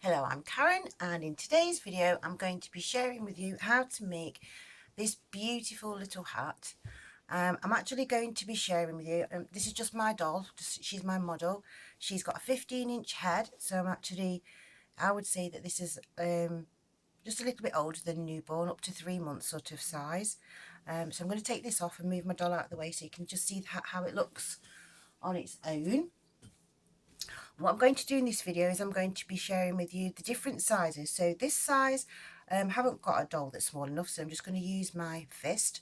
Hello, I'm Karen, and in today's video I'm going to be sharing with you how to make this beautiful little hat. I'm actually going to be sharing with you, this is just my doll, she's my model. She's got a 15-inch head, so I would say that this is just a little bit older than newborn, up to 3 months sort of size. So I'm going to take this off and move my doll out of the way so you can just see how it looks on its own. What I'm going to do in this video is I'm going to be sharing with you the different sizes. So this size, haven't got a doll that's small enough, so I'm just going to use my fist.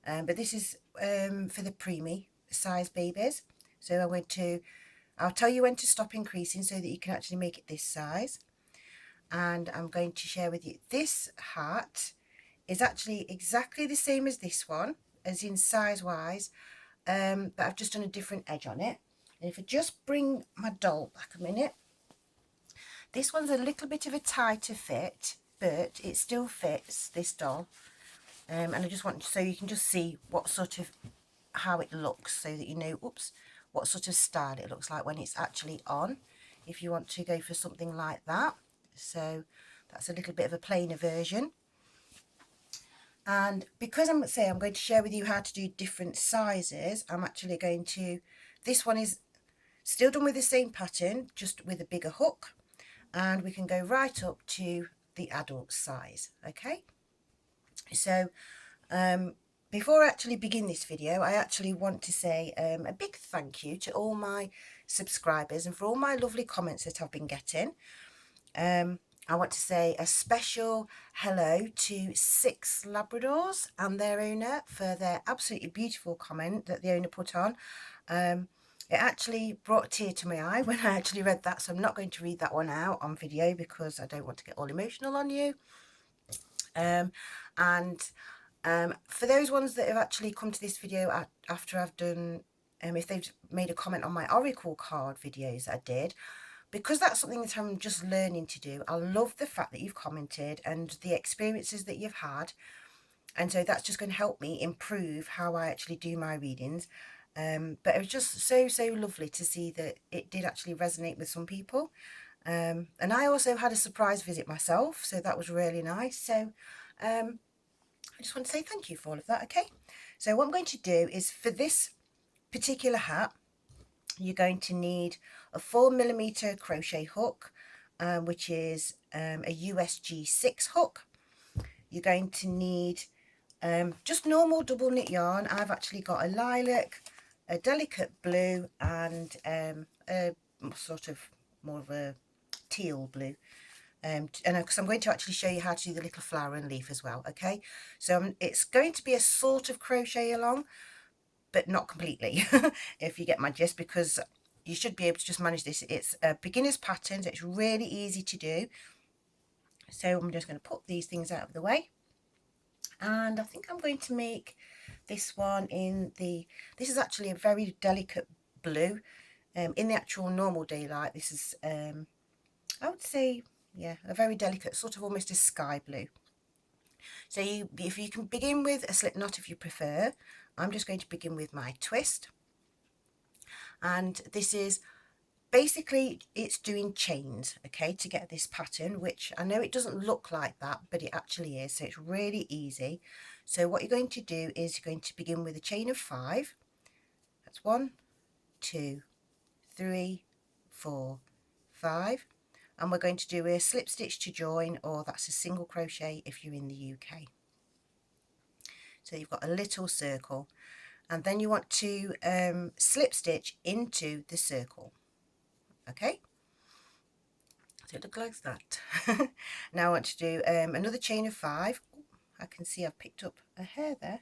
But this is for the preemie size babies. So I'll tell you when to stop increasing so that you can actually make it this size. And I'm going to share with you this hat is actually exactly the same as this one, as in size wise, but I've just done a different edge on it. And if I just bring my doll back a minute, this one's a little bit of a tighter fit, but it still fits this doll. And I just want, so you can just see what sort of, how it looks, so that you know, oops, what sort of style it looks like when it's actually on, if you want to go for something like that. So that's a little bit of a plainer version. And because I'm going to share with you how to do different sizes, I'm actually going to, this one is still done with the same pattern, just with a bigger hook, and we can go right up to the adult size. Okay, so before I actually begin this video, I actually want to say a big thank you to all my subscribers and for all my lovely comments that I've been getting. I want to say a special hello to 6 Labradors and their owner for their absolutely beautiful comment that the owner put on. It actually brought a tear to my eye when I actually read that, so I'm not going to read that one out on video because I don't want to get all emotional on you. For those ones that have actually come to this video after I've done, if they've made a comment on my Oracle card videos that I did, because that's something that I'm just learning to do, I love the fact that you've commented and the experiences that you've had. And so that's just going to help me improve how I actually do my readings. But it was just so lovely to see that it did actually resonate with some people. And I also had a surprise visit myself, so that was really nice. So I just want to say thank you for all of that. Okay, so what I'm going to do is, for this particular hat, you're going to need a 4mm crochet hook, which is a USG 6 hook. You're going to need just normal double knit yarn. I've actually got a lilac, a delicate blue, and a sort of more of a teal blue. And because I'm going to actually show you how to do the little flower and leaf as well. Okay, so it's going to be a sort of crochet along, but not completely, if you get my gist, because you should be able to just manage this. It's a beginner's pattern, so it's really easy to do. So I'm just going to put these things out of the way, and I think I'm going to make this one in this is actually a very delicate blue. In the actual normal daylight, this is I would say, yeah, a very delicate, sort of almost a sky blue. So if you can begin with a slip knot if you prefer. I'm just going to begin with my twist, and this is basically, it's doing chains, okay, to get this pattern, which I know it doesn't look like that, but it actually is. So it's really easy. So what you're going to do is you're going to begin with a chain of 5. That's 1, 2, 3, 4, 5, and we're going to do a slip stitch to join, or that's a single crochet if you're in the UK. So you've got a little circle, and then you want to slip stitch into the circle. Okay, so it looks like that. Now I want to do another chain of 5. Ooh, I can see I've picked up a hair there.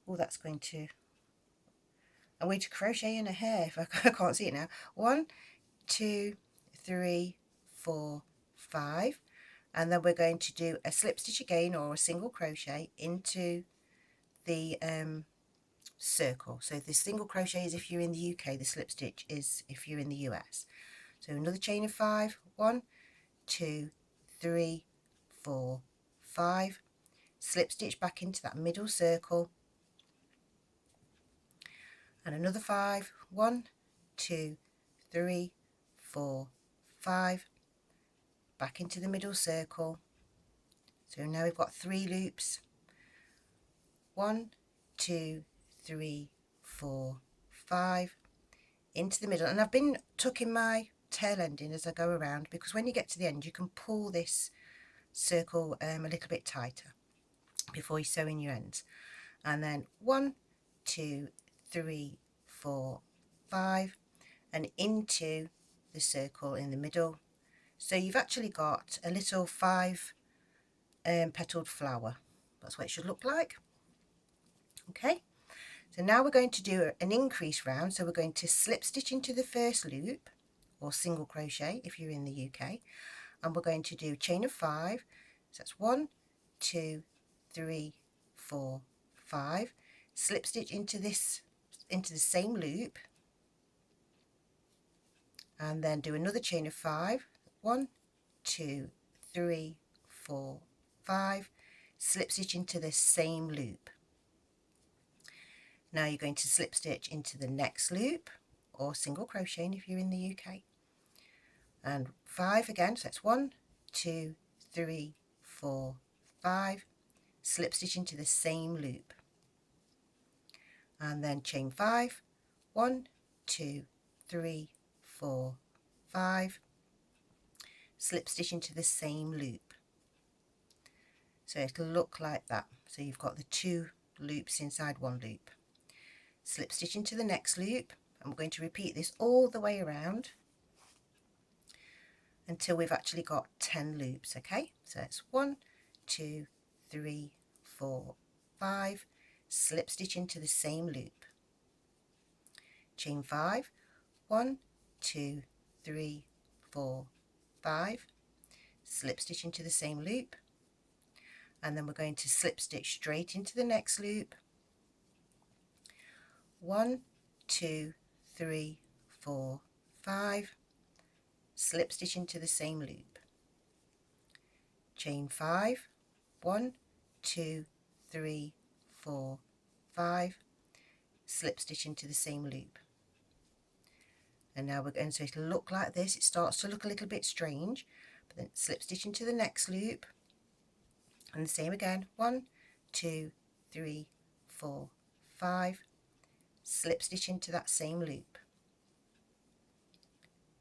Oh, that's going to, I'm going to crochet in a hair if I can't see it now. 1, 2, 3, 4, 5, and then we're going to do a slip stitch again, or a single crochet into the circle. So the single crochet is if you're in the UK, the slip stitch is if you're in the US. So another chain of 5, 1, 2, 3, 4, 5, slip stitch back into that middle circle, and another 5, 1, 2, 3, 4, 5, back into the middle circle. So now we've got 3 loops. 1, 2, 3, 4, 5 into the middle, and I've been tucking my tail end in as I go around, because when you get to the end you can pull this circle a little bit tighter before you sew in your ends. And then 1, 2, 3, 4, 5 and into the circle in the middle. So you've actually got a little 5 petaled flower. That's what it should look like. Okay, so now we're going to do an increase round. So we're going to slip stitch into the first loop, or single crochet if you're in the UK, and we're going to do chain of 5. So that's 1, 2, 3, 4, 5. Slip stitch into the same loop, and then do another chain of 5. 1, 2, 3, 4, 5. Slip stitch into the same loop. Now you're going to slip stitch into the next loop, or single crochet if you're in the UK, and 5 again. So that's 1, 2, 3, 4, 5. Slip stitch into the same loop, and then chain 5. 1, 2, 3, 4, 5. Slip stitch into the same loop. So it'll look like that. So you've got the 2 loops inside 1 loop. Slip stitch into the next loop, and we're going to repeat this all the way around until we've actually got 10 loops. Okay, so it's 1, 2, 3, 4, 5. Slip stitch into the same loop, chain 5. 1, 2, 3, 4, 5. Slip stitch into the same loop, and then we're going to slip stitch straight into the next loop. 1, 2, 3, 4, 5. Slip stitch into the same loop, chain 5. 1, 2, 3, 4, 5. Slip stitch into the same loop. And now we're going, so it'll look like this. It starts to look a little bit strange, but then slip stitch into the next loop, and the same again. 1, 2, 3, 4, 5. Slip stitch into that same loop,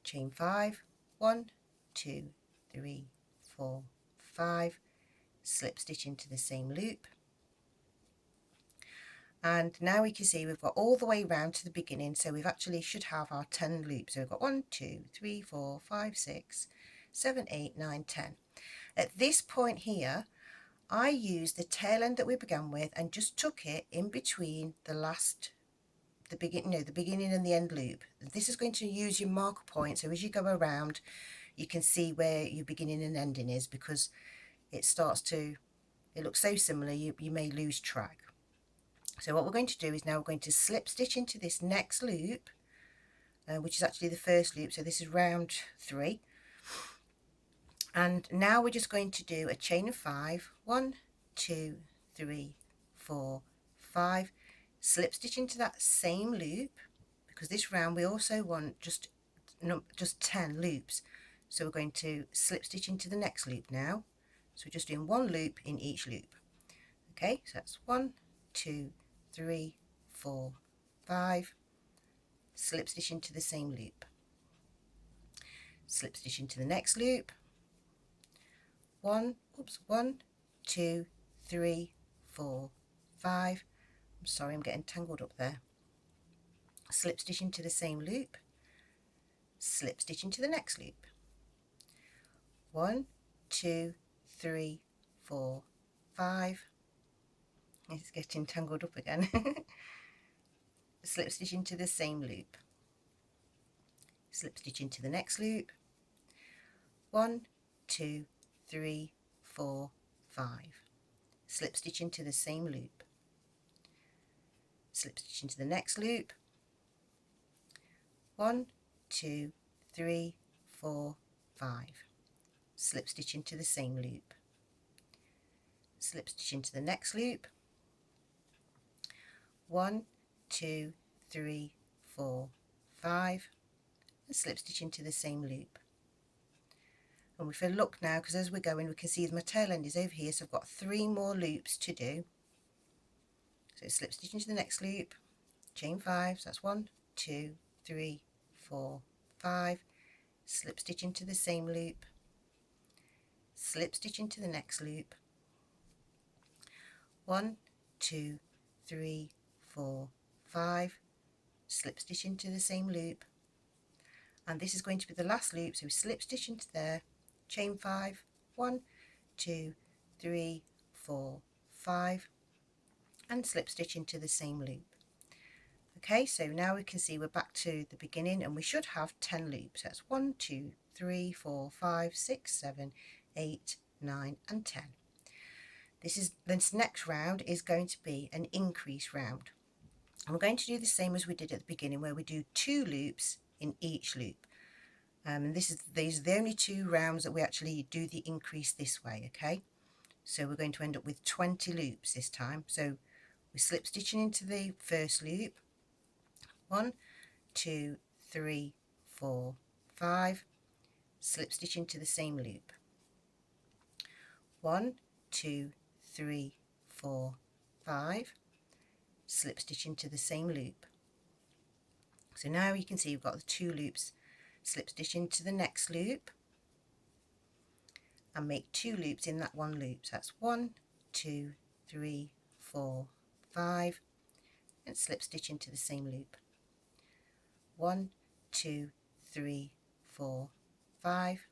chain 5. 1, 2, 3, 4, 5. Slip stitch into the same loop. And now we can see we've got all the way round to the beginning, so we've actually should have our 10 loops. So we've got 1, 2, 3, 4, 5, 6, 7, 8, 9, 10. At this point here, I used the tail end that we began with and just tuck it in between the beginning and the end loop. This is going to use your marker point, so as you go around you can see where your beginning and ending is, because it looks so similar you may lose track. So what we're going to do is now we're going to slip stitch into this next loop, which is actually the first loop, so this is round 3, and now we're just going to do a chain of 5. 1, 2, 3, 4, 5. Slip stitch into that same loop, because this round we also want just 10 loops, so we're going to slip stitch into the next loop now. So we're just doing 1 loop in each loop. Okay, so that's 1, 2, 3, 4, 5. Slip stitch into the same loop, slip stitch into the next loop. 1, 2, 3, 4, 5. I'm sorry, I'm getting tangled up there. Slip stitch into the same loop, slip stitch into the next loop. 1, 2, 3, 4, 5. It's getting tangled up again. Slip stitch into the same loop, slip stitch into the next loop. 1, 2, 3, 4, 5. Slip stitch into the same loop, slip stitch into the next loop. 1, 2, 3, 4, 5. Slip stitch into the same loop, slip stitch into the next loop. 1, 2, 3, 4, 5. And slip stitch into the same loop, And if I look now, because as we're going we can see my tail end is over here, so I've got 3 more loops to do. So slip stitch into the next loop, chain 5, so that's 1, 2, 3, 4, 5, slip stitch into the same loop, slip stitch into the next loop, 1, 2, 3, 4, 5, slip stitch into the same loop, and this is going to be the last loop, so we slip stitch into there, chain 5, 1, 2, 3, 4, 5, and slip stitch into the same loop. Okay, so now we can see we're back to the beginning and we should have 10 loops. That's 1, 2, 3, 4, 5, 6, 7, 8, 9 and 10. This next round is going to be an increase round. And we're going to do the same as we did at the beginning, where we do 2 loops in each loop. And these are the only 2 rounds that we actually do the increase this way, okay? So we're going to end up with 20 loops this time. So we're slip stitching into the first loop, 1, 2, 3, 4, 5, slip stitch into the same loop, 1, 2, 3, 4, 5, slip stitch into the same loop. So now you can see you've got the 2 loops, slip stitch into the next loop and make 2 loops in that 1 loop. So that's 1, 2, 3, 4, 5 and slip stitch into the same loop, 1, 2, 3, 4, 5,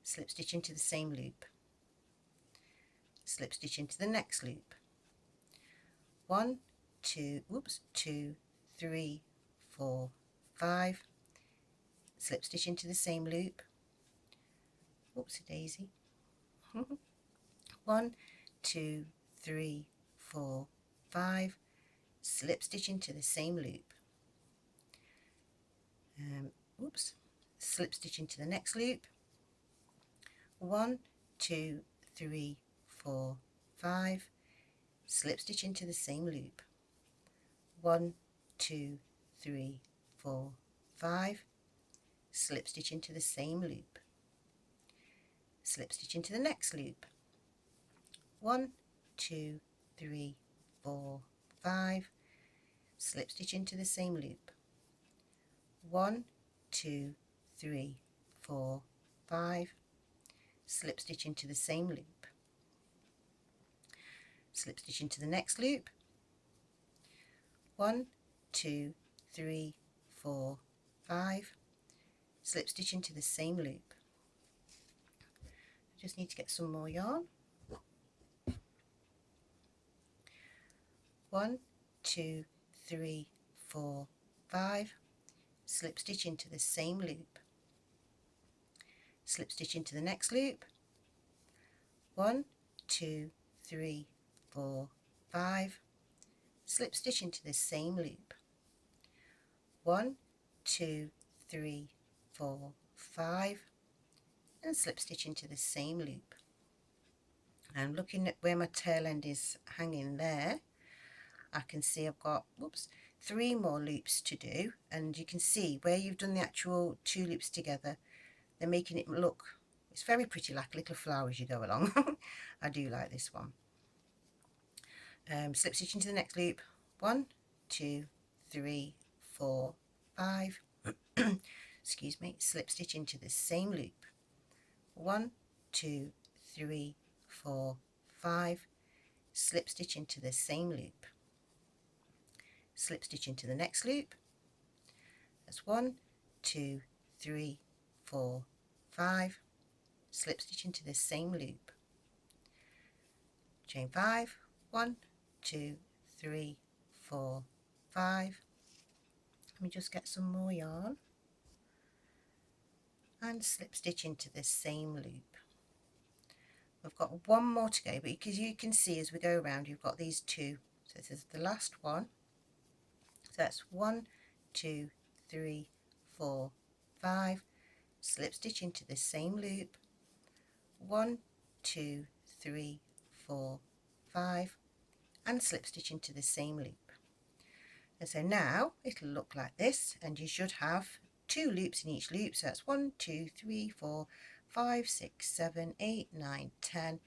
slip stitch into the same loop, slip stitch into the next loop, 1, 2, 3, 4, 5, slip stitch into the same loop, whoopsie daisy, 1, 2, 3, 4, 5, slip stitch into the same loop, slip stitch into the next loop, 1, 2, 3, 4, 5, slip stitch into the same loop, 1, 2, 3, 4, 5, slip stitch into the same loop, slip stitch into the next loop, 1, 2, 3, 4, 5, slip stitch into the same loop, 1, 2, 3, 4, 5, slip stitch into the same loop, slip stitch into the next loop, 1, 2, 3, 4, 5, slip stitch into the same loop. I just need to get some more yarn. 1, 2, 3, 4, 5, slip stitch into the same loop, slip stitch into the next loop, 1, 2, 3, 4, 5, slip stitch into the same loop, 1, 2, 3, 4, 5, and slip stitch into the same loop. And looking at where my tail end is hanging there, I can see I've got 3 more loops to do, and you can see where you've done the actual 2 loops together, they're making it look, it's very pretty, like a little flower as you go along. I do like this one. Slip stitch into the next loop, 1, 2, 3, 4, 5, excuse me, slip stitch into the same loop, 1, 2, 3, 4, 5, slip stitch into the same loop, slip stitch into the next loop, that's 1, 2, 3, 4, 5, slip stitch into the same loop, chain 5, 1, 2, 3, 4, 5, let me just get some more yarn, and slip stitch into the same loop. We've got 1 more to go, but because you can see as we go around you've got these 2, so this is the last one, so that's 1, 2, 3, 4, 5, slip stitch into the same loop, 1, 2, 3, 4, 5, and slip stitch into the same loop. And so now it'll look like this, and you should have 2 loops in each loop. So that's 1, 2, 3, 4, 5, 6, 7, 8, 9, 10,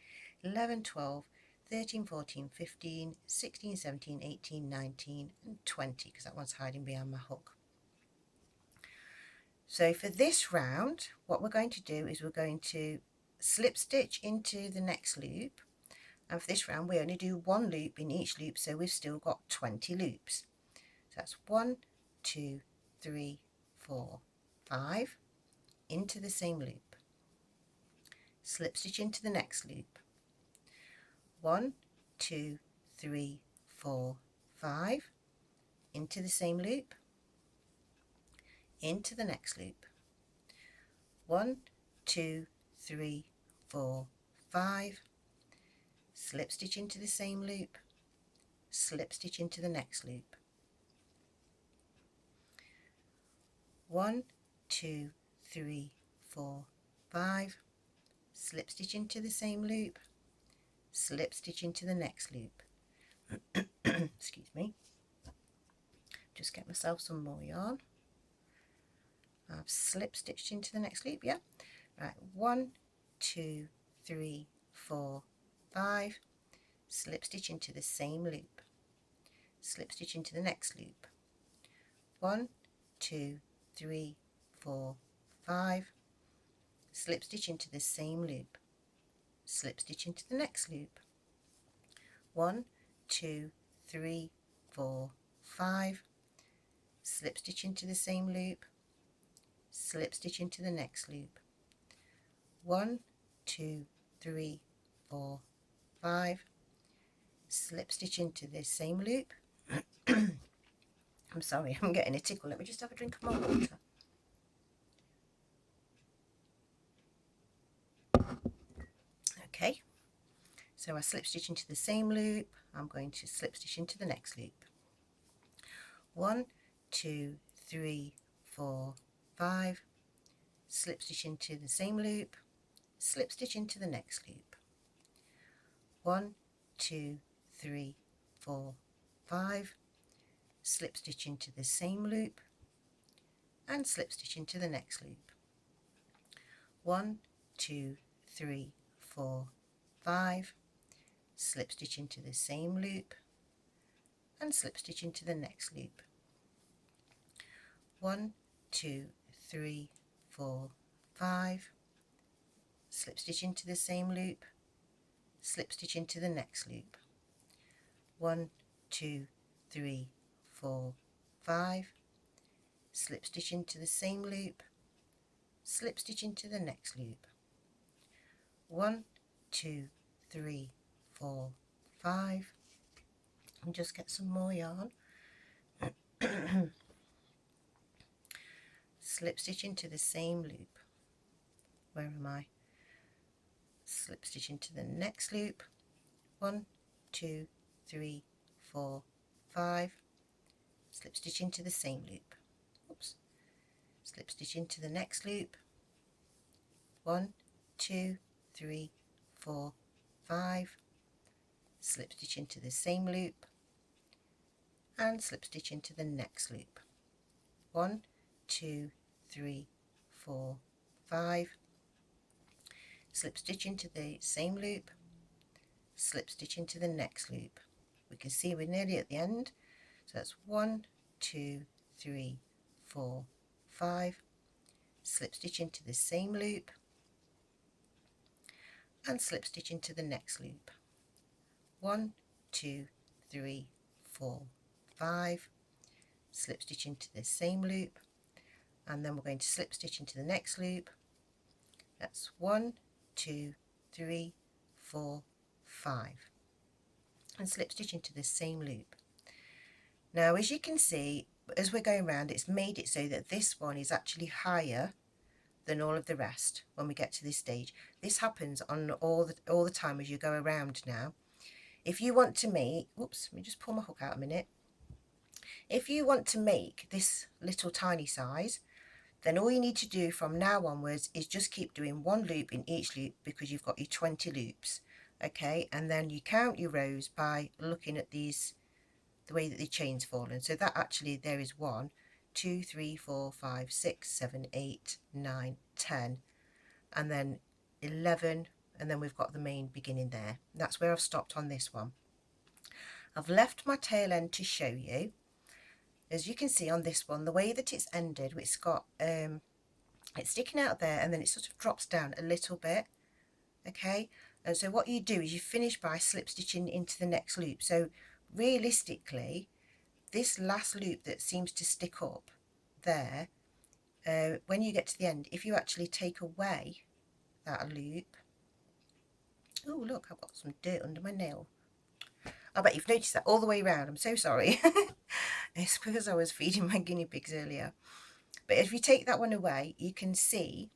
11, 12, 13, 14, 15, 16, 17, 18, 19 and 20, because that one's hiding behind my hook. So for this round, what we're going to do is we're going to slip stitch into the next loop, and for this round we only do 1 loop in each loop, so we've still got 20 loops. So that's 1, 2, 3, 4, 5 into the same loop, slip stitch into the next loop, 1, 2, 3, 4, 5 into the same loop, into the next loop, 1, 2, 3, 4, 5, slip stitch into the same loop, slip stitch into the next loop, 1, 2, 3, 4, 5, slip stitch into the same loop, slip stitch into the next loop. Excuse me, just get myself some more yarn. I've slip stitched into the next loop, yeah, right, 1, 2, 3, 4, 5, slip stitch into the same loop, slip stitch into the next loop, 1, 2, 3, 4, 5, slip stitch into the same loop, slip stitch into the next loop, 1, 2, 3, 4, 5, slip stitch into the same loop, slip stitch into the next loop, 1, 2, 3, 4, 5, slip stitch into the same loop. I'm sorry, I'm getting a tickle. Let me just have a drink of my water. Okay, so I slip stitch into the same loop. I'm going to slip stitch into the next loop. 1, 2, 3, 4, 5, slip stitch into the same loop, slip stitch into the next loop. 1, 2, 3, 4, 5, slip stitch into the same loop and slip stitch into the next loop. 1, 2, 3, 4, 5, slip stitch into the same loop and slip stitch into the next loop. 1, 2, 3, 4, 5, slip stitch into the same loop, slip stitch into the next loop. 1, 2, 3, 4, 5, slip stitch into the same loop, slip stitch into the next loop. 1, 2, 3, 4, 5, and just get some more yarn. Slip stitch into the same loop. Where am I? Slip stitch into the next loop. 1, 2, 3, 4, 5, slip stitch into the same loop. Oops. Slip stitch into the next loop. 1, 2, 3, 4, 5, slip stitch into the same loop and slip stitch into the next loop. 1, 2, 3, 4, 5, slip stitch into the same loop, slip stitch into the next loop. We can see we're nearly at the end, so that's 1, 2, 3, 4, 5, slip stitch into the same loop and slip stitch into the next loop. 1, 2, 3, 4, 5, slip stitch into the same loop, and then we're going to slip stitch into the next loop. That's 1, 2, 3, 4, 5, and slip stitch into the same loop. Now, as you can see, as we're going around, it's made it so that this one is actually higher than all of the rest when we get to this stage. This happens on all the time as you go around now. If you want to make, oops, let me just pull my hook out a minute. If you want to make this little tiny size, then all you need to do from now onwards is just keep doing 1 loop in each loop, because you've got your 20 loops. Okay, and then you count your rows by looking at these, the way that the chains fall. And so that actually there is 1, 2, 3, 4, 5, 6, 7, 8, 9, 10, and then 11, and then we've got the main beginning there. That's where I've stopped on this one. I've left my tail end to show you. As you can see on this one, the way that it's ended, it's got it's sticking out there, and then it sort of drops down a little bit. Okay, and so what you do is you finish by slip stitching into the next loop. So realistically, this last loop that seems to stick up there, when you get to the end, if you actually take away that loop, oh look, I've got some dirt under my nail. I bet you've noticed that all the way around. I'm so sorry. It's because I was feeding my guinea pigs earlier. But if you take that one away, you can see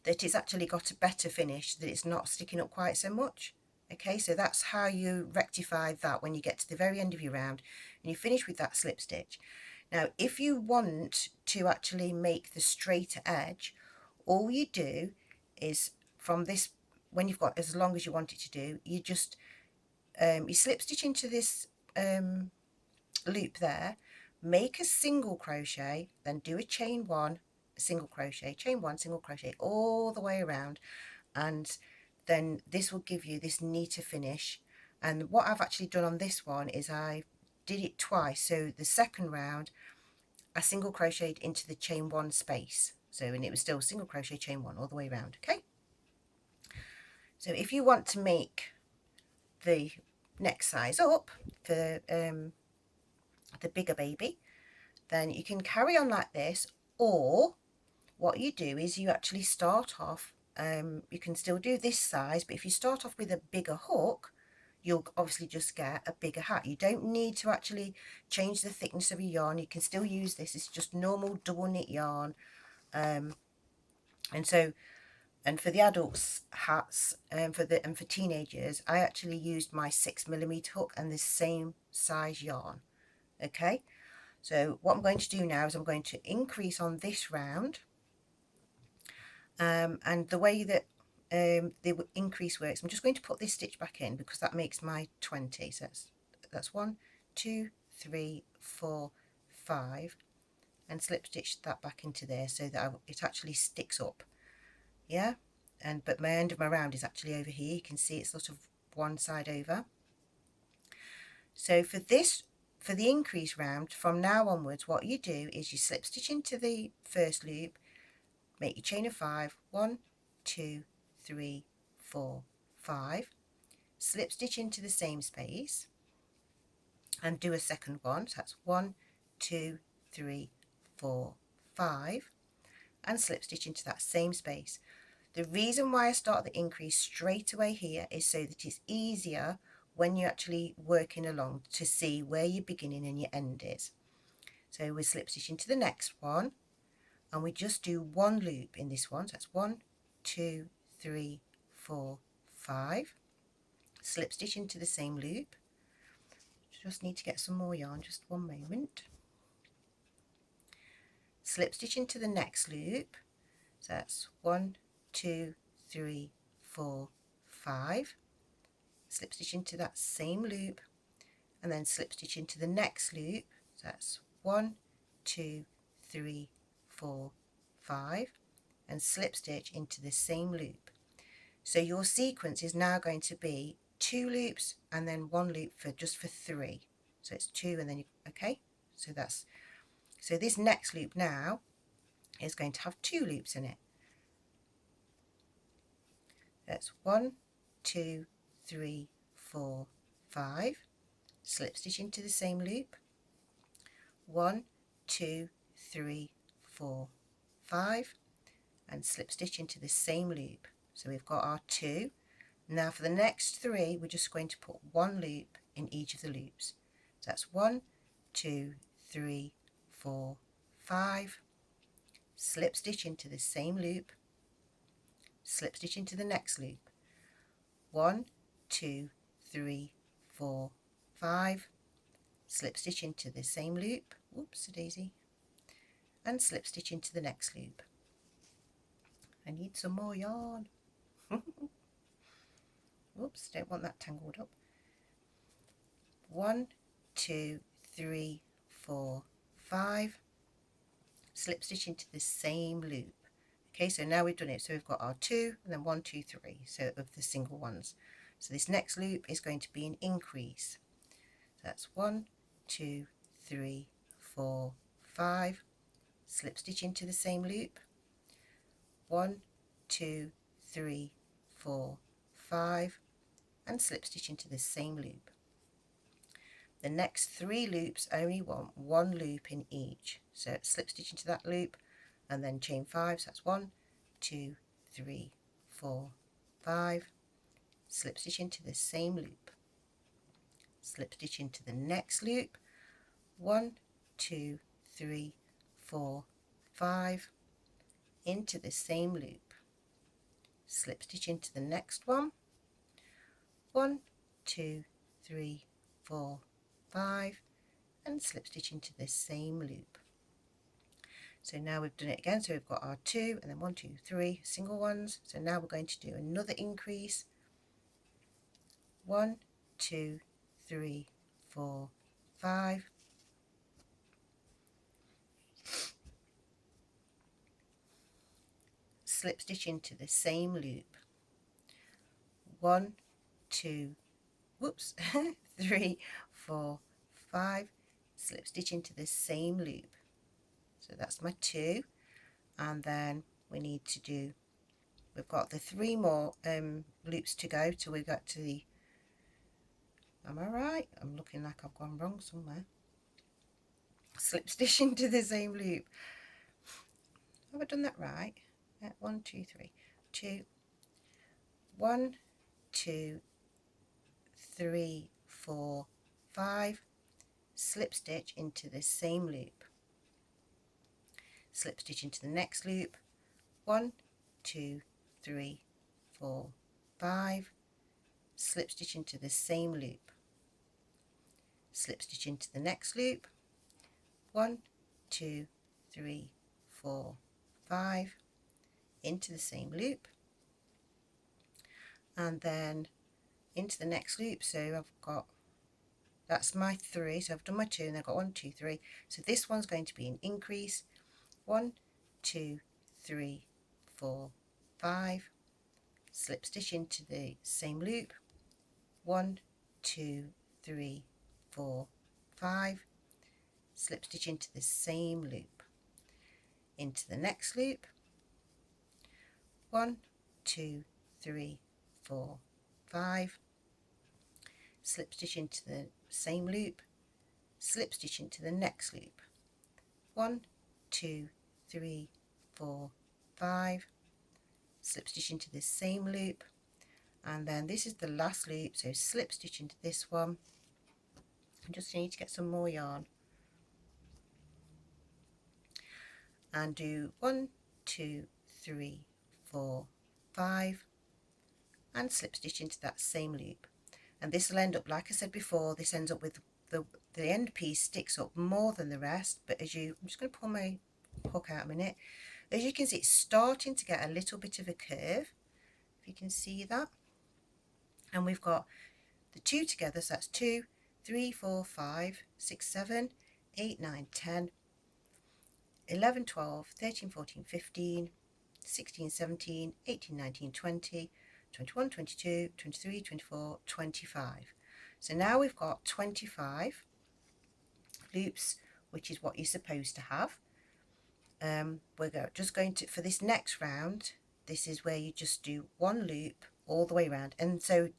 that it's actually got a better finish, that it's not sticking up quite so much. Okay, so that's how you rectify that when you get to the very end of your round and you finish with that slip stitch. Now, if you want to actually make the straighter edge, all you do is from this, when you've got as long as you want it to do, you just you slip stitch into this loop there, make a single crochet, then do a chain one, single crochet, chain one, single crochet all the way around, and then this will give you this neater finish. And what I've actually done on this one is I did it twice. So the second round I single crocheted into the chain one space, so, and it was still single crochet, chain one all the way around. Okay, so if you want to make the next size up for the bigger baby, then you can carry on like this, or what you do is you actually start off, you can still do this size, but if you start off with a bigger hook, you'll obviously just get a bigger hat. You don't need to actually change the thickness of your yarn. You can still use this. It's just normal double knit yarn. And for the adults hats, and for teenagers, I actually used my 6mm hook and the same size yarn. Okay, so what I'm going to do now is I'm going to increase on this round, and the way that the increase works, I'm just going to put this stitch back in because that makes my 20. So that's 1, 2, 3, 4, 5, and slip stitch that back into there so that it actually sticks up. Yeah, but my end of my round is actually over here. You can see it's sort of one side over. So for the increase round, from now onwards, what you do is you slip stitch into the first loop, make your chain of 5, 1, 2, 3, 4, 5, slip stitch into the same space and do a second one. So that's 1, 2, 3, 4, 5, and slip stitch into that same space. The reason why I start the increase straight away here is so that it's easier when you're actually working along to see where your beginning and your end is. So we slip stitch into the next one, and we just do one loop in this one. So that's 1, 2, 3, 4, 5. Slip stitch into the same loop. Just need to get some more yarn, just one moment. Slip stitch into the next loop. So that's 1, 2, 3, 4, 5. Slip stitch into that same loop, and then slip stitch into the next loop. So that's 1, 2, 3, 4, 5, and slip stitch into the same loop. So your sequence is now going to be 2 loops and then 1 loop for 3. So it's 2 and then you, okay, so this next loop now is going to have 2 loops in it. That's 1, 2, 3, 4, 5, slip stitch into the same loop, 1, 2, 3, 4, 5, and slip stitch into the same loop. So we've got our 2. Now for the next 3, we're just going to put 1 loop in each of the loops. So that's 1, 2, 3, 4, 5, slip stitch into the same loop, slip stitch into the next loop, 1, 2, 3, 4, 5, slip stitch into the same loop, whoops a daisy, and slip stitch into the next loop. I need some more yarn. Whoops, don't want that tangled up. 1, 2, 3, 4, 5, slip stitch into the same loop. Okay, so now we've done it. So we've got our 2 and then 1, 2, 3, so of the single ones. So this next loop is going to be an increase. So that's 1, 2, 3, 4, 5, slip stitch into the same loop. 1, 2, 3, 4, 5, and slip stitch into the same loop. The next 3 loops only want 1 loop in each, so slip stitch into that loop and then chain 5, so that's 1, 2, 3, 4, 5, slip stitch into the same loop, slip stitch into the next loop, 1, 2, 3, 4, 5, into the same loop, slip stitch into the next one, 1, 2, 3, 4, 5, and slip stitch into the same loop. So now we've done it again, so we've got our 2 and then 1, 2, 3 single ones. So now we're going to do another increase. 1, 2, 3, 4, 5, slip stitch into the same loop. 1, 2, whoops, 3, 4, 5, slip stitch into the same loop. So that's my 2, and then we need to do, we've got the 3 more loops to go till we get to the, am I right? I'm looking like I've gone wrong somewhere. Slip stitch into the same loop. Have I done that right? 1, 2, 3, 2, 1, 2, 3, 4, 5, slip stitch into the same loop, slip stitch into the next loop, 1, 2, 3, 4, 5, slip stitch into the same loop, slip stitch into the next loop, 1, 2, 3, 4, 5, into the same loop, and then into the next loop. So I've got, that's my 3, so I've done my 2 and I've got 1, 2, 3. So this one's going to be an increase. 1, 2, 3, 4, 5, slip stitch into the same loop. 1, 2, 3, 4, 5, slip stitch into the same loop, into the next loop. 1, 2, 3, 4, 5, slip stitch into the same loop, slip stitch into the next loop. 1, 2, 3, 4, 5, slip stitch into the same loop, and then this is the last loop, so slip stitch into this one. I just need to get some more yarn and do 1, 2, 3, 4, 5, and slip stitch into that same loop. And this will end up, like I said before, this ends up with the end piece sticks up more than the rest, but as you, I'm just going to pull my hook out a minute. As you can see, it's starting to get a little bit of a curve, if you can see that. And we've got the 2 together, so that's 2, 3, 4, 5, 6, 7, 8, 9, 10, 11, 12, 13, 14, 15, 16, 17, 18, 19, 20, 21, 22, 23, 24, 25. So now we've got 25 loops, which is what you're supposed to have. We're just going to, for this next round, this is where you just do 1 loop all the way around, and so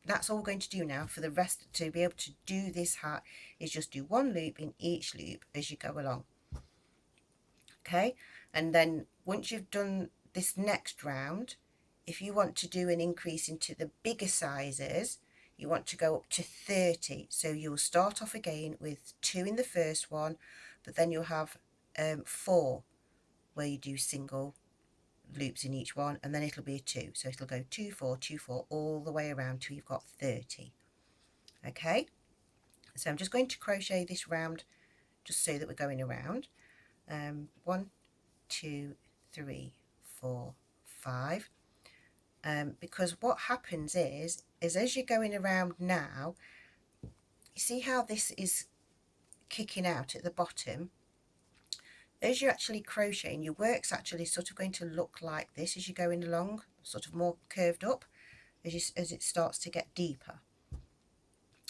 that's all we're going to do now for the rest. To be able to do this hat is just do 1 loop in each loop as you go along. Okay, and then once you've done this next round, if you want to do an increase into the bigger sizes, you want to go up to 30. So you'll start off again with 2 in the first one, but then you'll have 4 where you do single loops in each one, and then it'll be a 2. So it'll go 2, 4, 2, 4 all the way around till you've got 30. Okay, so I'm just going to crochet this round just so that we're going around. 1, 2, 3, 4, 5. Because what happens is as you're going around now, you see how this is kicking out at the bottom. as you're actually crocheting, your work's actually sort of going to look like this as you're going along, sort of more curved up as it starts to get deeper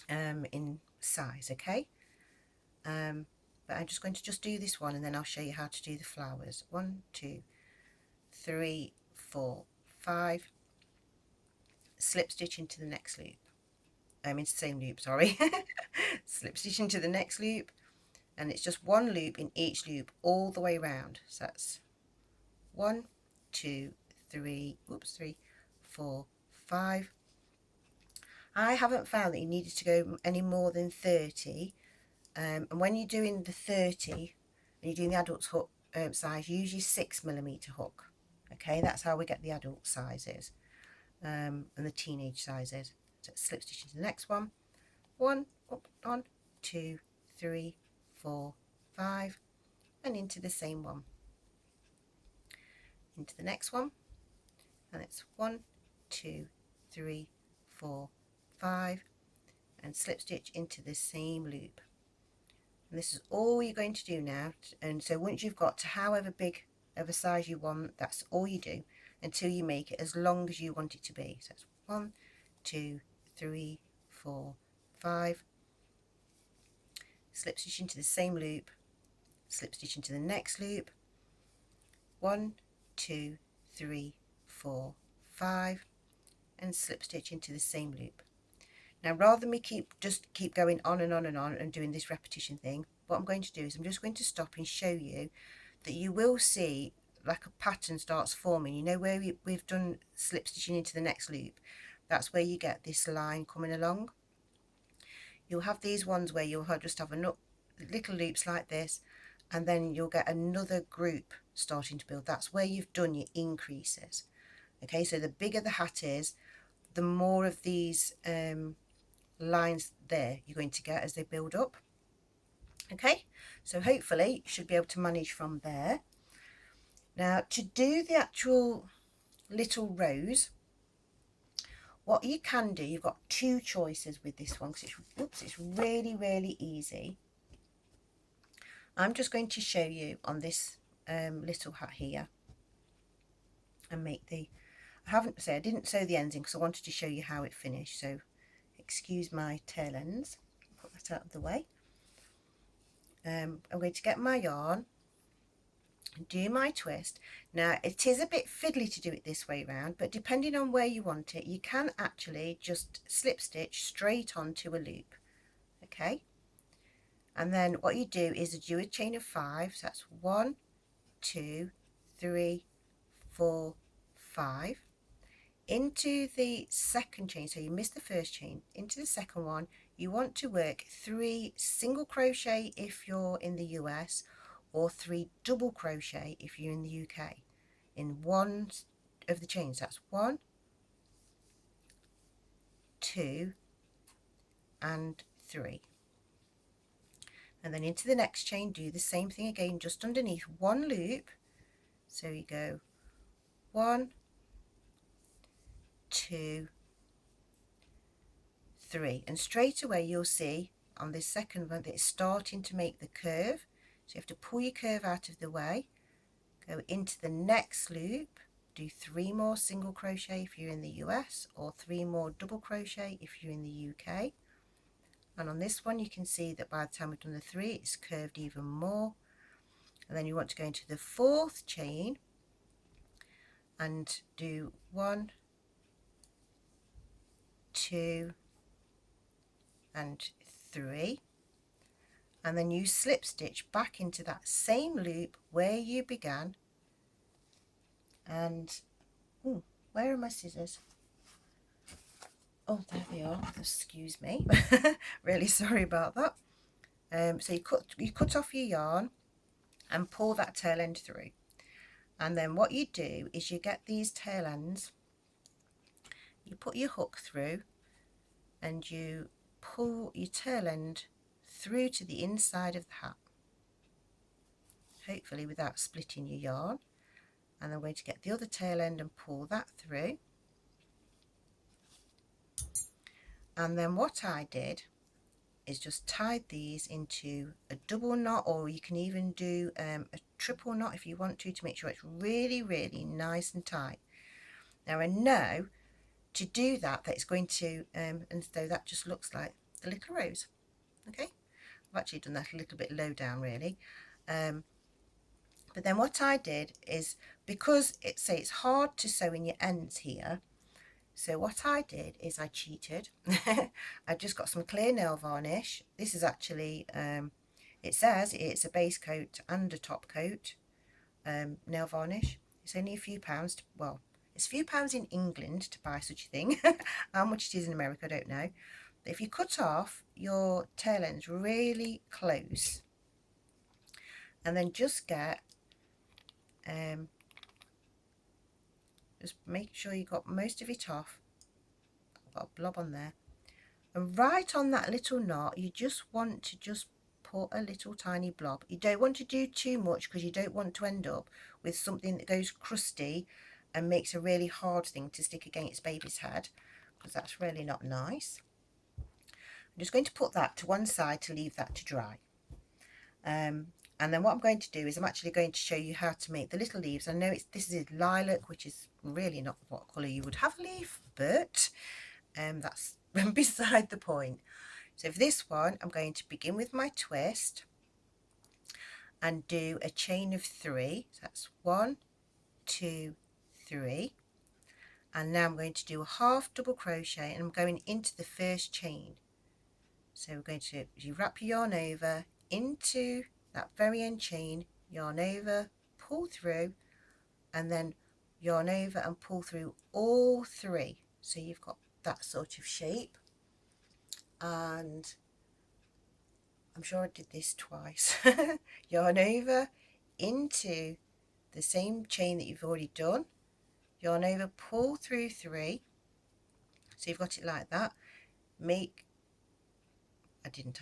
in size, okay? But I'm just going to do this one, and then I'll show you how to do the flowers. 1, 2, 3, 4, 5, slip stitch into the next loop. Into the same loop, sorry. Slip stitch into the next loop, and it's just one loop in each loop all the way around. So that's 1, 2, 3, 4, 5. I haven't found that you needed to go any more than 30. And when you're doing the 30 and you're doing the adult hook size, use your 6mm hook. Okay, that's how we get the adult sizes and the teenage sizes. So slip stitch into the next one. 1, up, on, 2, 3, 4, 5, and into the same one. Into the next one, and it's 1, 2, 3, 4, 5, and slip stitch into the same loop. And this is all you're going to do now. And so once you've got to however big of a size you want, that's all you do until you make it as long as you want it to be. So it's 1, 2, 3, 4, 5, slip stitch into the same loop, slip stitch into the next loop, 1, 2, 3, 4, 5, and slip stitch into the same loop. Now, rather than me just keep going on and on and on and doing this repetition thing, what I'm going to do is I'm just going to stop and show you that you will see like a pattern starts forming. You know where we've done slip stitching into the next loop? That's where you get this line coming along. You'll have these ones where you'll just have a little loops like this, and then you'll get another group starting to build. That's where you've done your increases. Okay, so the bigger the hat is, the more of these lines there you're going to get as they build up. Okay, so hopefully you should be able to manage from there. Now, to do the actual little rows, what you can do, you've got two choices with this one, because it's really easy. I'm just going to show you on this little hat here and make I didn't sew the ends in because I wanted to show you how it finished, so excuse my tail ends. Put that out of the way. I'm going to get my yarn and do my twist. Now, it is a bit fiddly to do it this way round, but depending on where you want it, you can actually just slip stitch straight onto a loop. Okay, and then what you do is do a chain of 5. So that's 1, 2, 3, 4, 5 into the second chain. So you missed the first chain. Into the second one, you want to work 3 single crochet if you're in the US, or 3 double crochet if you're in the UK, in one of the chains. That's 1, 2, and 3. And then into the next chain, do the same thing again, just underneath one loop. So you go 1, 2, 3, and straight away you'll see on this second one that it's starting to make the curve. So you have to pull your curve out of the way, go into the next loop, do 3 more single crochet if you're in the US, or 3 more double crochet if you're in the UK. And on this one you can see that by the time we've done the 3, it's curved even more. And then you want to go into the 4th chain and do 1, 2, and 3, and then you slip stitch back into that same loop where you began. And where are my scissors? Oh, there they are. Excuse me. Really sorry about that. So you cut off your yarn and pull that tail end through, and then what you do is you get these tail ends, you put your hook through and you pull your tail end through to the inside of the hat, hopefully without splitting your yarn. And I'm going to get the other tail end and pull that through. And then what I did is just tied these into a double knot, or you can even do a triple knot if you want to make sure it's really, really nice and tight. Now I know to do that it's going to, and so that just looks like the little rose. Okay, I've actually done that a little bit low down really. But then what I did is, because it's hard to sew in your ends here, so what I did is I cheated. I just got some clear nail varnish. This is actually, it says it's a base coat and a top coat nail varnish. It's only a few pounds, well, it's a few pounds in England to buy such a thing. How much it is in America, I don't know. But if you cut off your tail ends really close, and then just get, just make sure you got most of it off. I've got a blob on there. And right on that little knot, you just want to just put a little tiny blob. You don't want to do too much because you don't want to end up with something that goes crusty and makes a really hard thing to stick against baby's head, because that's really not nice. I'm just going to put that to one side to leave that to dry. And then what I'm going to do is I'm actually going to show you how to make the little leaves. I know this is lilac, which is really not what colour you would have a leaf, but that's beside the point. So for this one, I'm going to begin with my twist and do a chain of 3. So that's 1, 2, 3. And now I'm going to do a half double crochet, and I'm going into the first chain. So we're going to, you wrap your yarn over into that very end chain, yarn over, pull through, and then yarn over and pull through all 3. So you've got that sort of shape. And I'm sure I did this twice. Yarn over into the same chain that you've already done, yarn over, pull through 3. So you've got it like that. I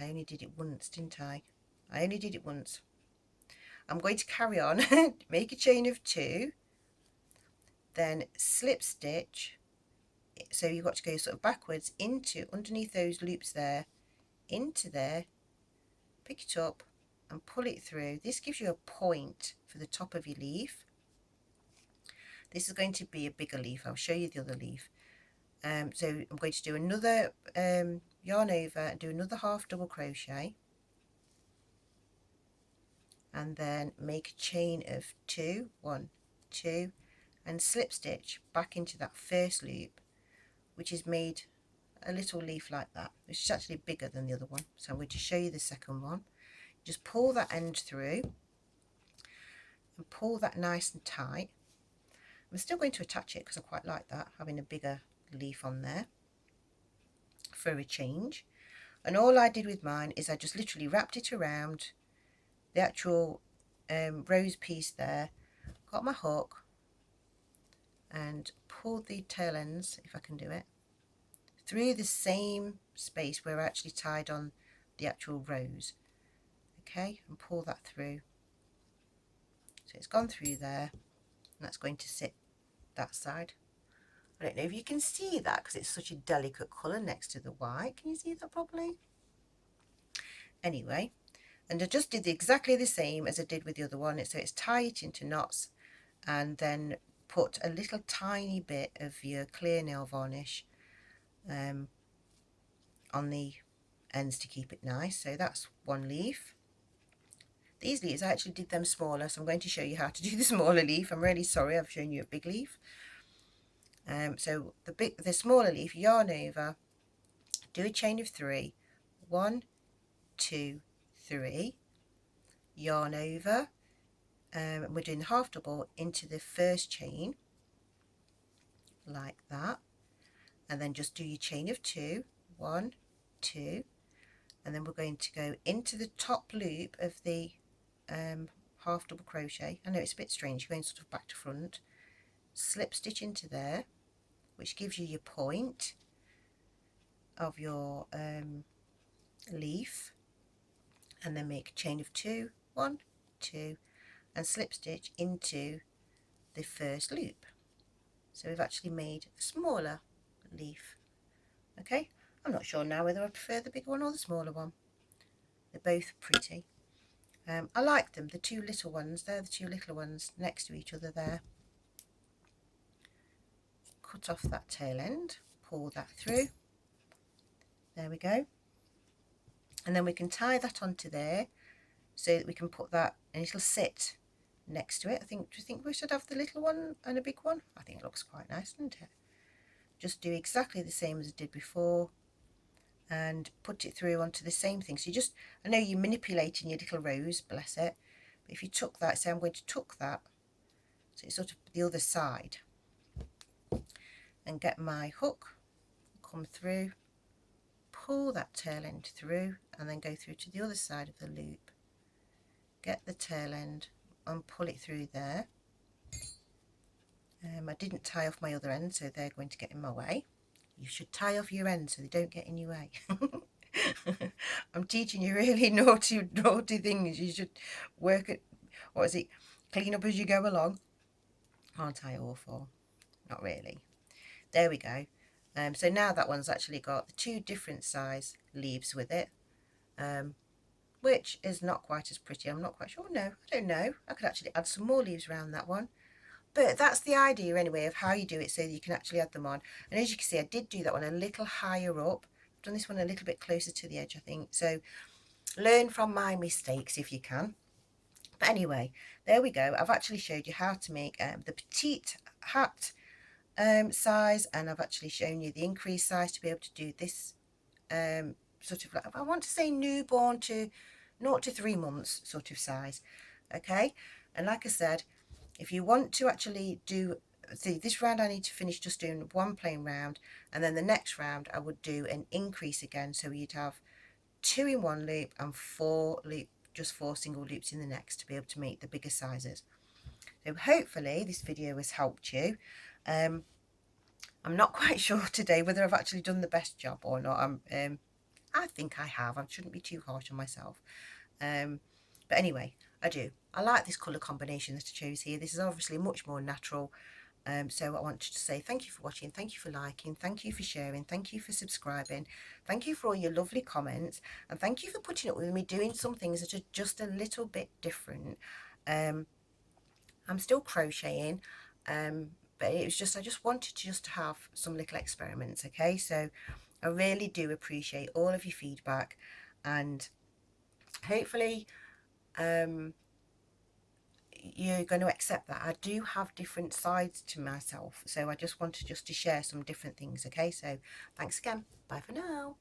only did it once, didn't I? I only did it once. I'm going to carry on. Make a chain of 2, then slip stitch. So you've got to go sort of backwards into underneath those loops there, into there, pick it up and pull it through. This gives you a point for the top of your leaf. This is going to be a bigger leaf. I'll show you the other leaf. So I'm going to do another yarn over and do another half double crochet, and then make a chain of 2, 1, 2, and slip stitch back into that first loop, which is made a little leaf like that, which is actually bigger than the other one. So I'm going to show you the second one. Just pull that end through and pull that nice and tight. I'm still going to attach it because I quite like that, having a bigger leaf on there for a change. And all I did with mine is I just literally wrapped it around the actual rose piece there, got my hook and pulled the tail ends, if I can do it, through the same space where I actually tied on the actual rose. Okay, and pull that through. So it's gone through there, and that's going to sit that side. I don't know if you can see that because it's such a delicate colour next to the white. Can you see that properly? Anyway, and I just did exactly the same as I did with the other one. So it's tie it into knots and then put a little tiny bit of your clear nail varnish on the ends to keep it nice. So that's one leaf. These leaves, I actually did them smaller, so I'm going to show you how to do the smaller leaf. I'm really sorry I've shown you a big leaf. So the smaller leaf, yarn over, do a chain of 3, 1, 2, 3, yarn over, we're doing the half double into the first chain like that, and then just do your chain of 2, 1, 2, and then we're going to go into the top loop of the half double crochet. I know it's a bit strange, you're going sort of back to front, slip stitch into there, which gives you your point of your leaf, and then make a chain of 2, 1, 2, and slip stitch into the first loop. So we've actually made a smaller leaf. Okay, I'm not sure now whether I prefer the bigger one or the smaller one. They're both pretty. I like them, the two little ones. They're the two little ones next to each other there. Cut off that tail end, pull that through. There we go. And then we can tie that onto there so that we can put that, and it'll sit next to it. Do you think we should have the little one and a big one? I think it looks quite nice, doesn't it? Just do exactly the same as I did before and put it through onto the same thing. So you just, I know you're manipulating your little rose, bless it, but if you tuck that, so I'm going to tuck that so it's sort of the other side, and get my hook, come through, pull that tail end through, and then go through to the other side of the loop, get the tail end and pull it through there. I didn't tie off my other end, so they're going to get in my way. You should tie off your ends so they don't get in your way. I'm teaching you really naughty things. You should work at, what is it, clean up as you go along. Aren't I awful? Not really. There we go. So now that one's actually got the two different size leaves with it, which is not quite as pretty. I'm not quite sure. No, I don't know. I could actually add some more leaves around that one. But that's the idea anyway of how you do it, so that you can actually add them on. And as you can see, I did do that one a little higher up. I've done this one a little bit closer to the edge, I think. So learn from my mistakes if you can. But anyway, there we go. I've actually showed you how to make the petite hat size, and I've actually shown you the increased size to be able to do this sort of, like, I want to say newborn to 0 to 3 months sort of size. Okay, and like I said, if you want to actually do, see, this round I need to finish just doing one plain round, and then the next round I would do an increase again, so you'd have 2 in one loop and 4 single loops in the next to be able to make the bigger sizes. So hopefully this video has helped you. I'm not quite sure today whether I've actually done the best job or not. I think I have. I shouldn't be too harsh on myself. But anyway, I like this colour combination that I chose here. This is obviously much more natural. So I wanted to say thank you for watching, thank you for liking, thank you for sharing, thank you for subscribing, thank you for all your lovely comments, and thank you for putting up with me doing some things that are just a little bit different. I'm still crocheting, but it was just, I just wanted to just have some little experiments. Okay, so I really do appreciate all of your feedback, and hopefully you're going to accept that I do have different sides to myself, so I just wanted to share some different things. Okay, so thanks again, bye for now.